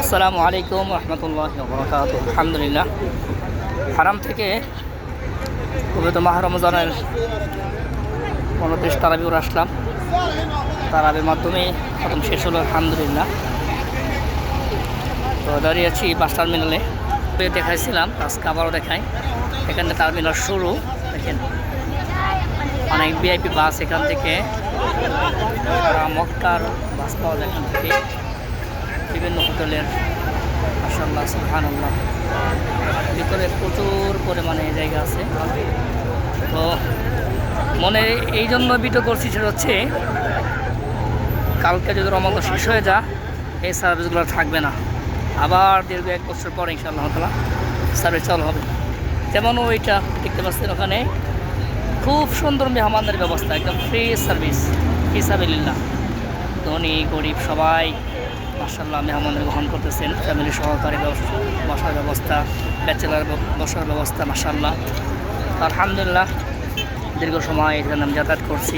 আসসালামু আলাইকুম রহমতুল্লাহ বরকাত। আলহামদুলিল্লাহ, হারাম থেকে পবিত্র মাহ রমজানের 29 তারাবিউর আসলাম। তারাবির মাধ্যমে খতম শেষ হলো আলহামদুলিল্লাহ। তো দাঁড়িয়ে আছি বাস টার্মিনালে। দেখাইছিলাম, আজকে আবারও দেখাই। এখানে টার্মিনাল শুরু, দেখেন অনেক ভিআইপি বাস এখান থেকে, মক্কার বাস পাওয়া যায় এখান থেকে, বিভিন্ন হোটেলের। মাশাআল্লাহ, সুবহানাল্লাহ, ভিতরে প্রচুর পরিমাণে জায়গা আছে। তো মনে এই জন্য ভিডিও করছি, সেটা হচ্ছে কালকে যদি রমজান শেষ হয়ে যায় এই সার্ভিসগুলো থাকবে না, আবার দীর্ঘ 1 বছর পরে ইনশাআল্লাহ তাআলা সার্ভিস চালু হবে। যেমন ওইটা দেখতে পাচ্ছেন, ওখানে খুব সুন্দর মেহমানদের ব্যবস্থা, একদম ফ্রি সার্ভিস ফিসাবিলিল্লাহ। ধনী গরিব সবাই মাশাআল্লাহ মেহমানদের গ্রহণ করতেছেন। ফ্যামিলি সহকারী বসার ব্যবস্থা, ব্যাচেলার বসার ব্যবস্থা, মাশাআল্লাহ আলহামদুলিল্লাহ। দীর্ঘ সময় এখানে আমি যাতায়াত করছি,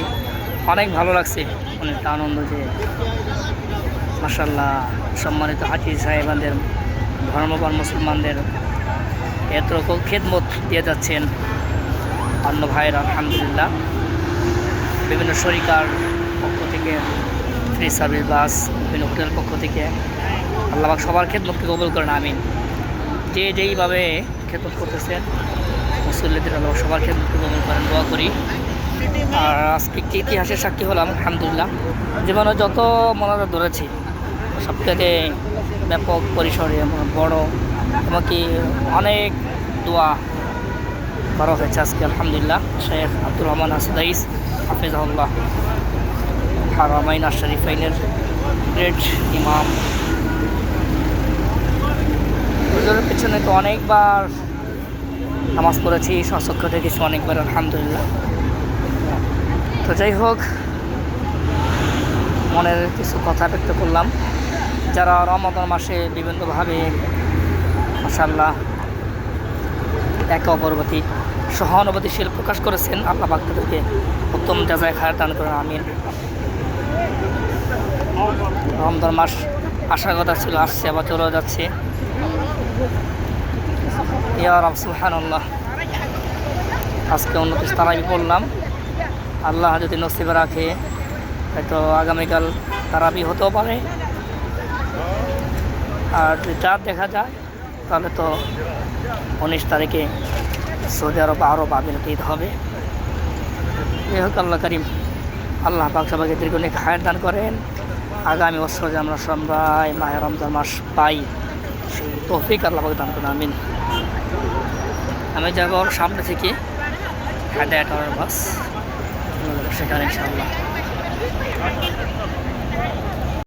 অনেক ভালো লাগছে, অনেকটা আনন্দ যে মাশাআল্লাহ সম্মানিত হাজি সাহেবানদের, ধর্মপ্রাণ মুসলমানদের এত খেদমত দিয়ে যাচ্ছেন অন্য ভাইয়ের। আলহামদুলিল্লাহ, বিভিন্ন শরিকার পক্ষ থেকে ফ্রি সার্ভিস বাস, বিভিন্ন হোটেলের পক্ষ থেকে আল্লাহ পাক সবার খেদমতকে কবুল করেন, আমিন। যে যেইভাবে খেদমত করতেছেন মুসল্লিদের আল্লাহ সবার খেদমতকে কবুল করেন, দোয়া করি। আর আজকে একটি ইতিহাসের সাক্ষী হলাম আলহামদুলিল্লাহ। জীবনে যত মনাজাত ধরেছি সবথেকে ব্যাপক পরিসরে বড়, এমনকি অনেক দোয়া করা হয়েছে আজকে আলহামদুলিল্লাহ। শেখ আব্দুর রহমান আসদাইস হাফিজাহুল্লাহ, হারামাইন আশরিফাইনের গ্রেট ইমাম, হুজুরের পেছনে তো অনেকবার নামাজ পড়েছি, সচক্ষ দেখেছি অনেকবার আলহামদুলিল্লাহ। তো যাই হোক, মনের কিছু কথা ব্যক্ত করলাম। যারা রমাদান মাসে বিভিন্নভাবে মাশাআল্লাহ একে অপরের প্রতি সহানুভূতিশীল প্রকাশ করেছেন, আল্লাহ পাক তাদেরকে উত্তম জাযায়ে খায়র দান করেন, আমিন। রমজান মাস আসার কথা ছিল, আসছে আবার চলেও যাচ্ছে। ইয়া রাব সুবহানাল্লাহ, আজকে 29 তারাবি পড়লাম। আল্লাহ যদি নসিবে রাখে হয়তো আগামীকাল তারাবি হতেও পারে, আর যদি চাঁদ দেখা যায় তাহলে তো 19 তারিখে সৌদি আরব আমিরাতে ঈদ হবে। এই হোক, আল্লাহ করিম আল্লাহ পাক সবাইকে দীর্ঘদিন খায়ের দান করেন। আগামী বছর যে আমরা সবাই মাহে রমজান মাস পাই, সেই তৌফিক আল্লাহ পাক দান করেন, আমিন। আমি যাব সামনে থেকে হায়দার টাওয়ার বাস, সেখানে ইনশাআল্লাহ।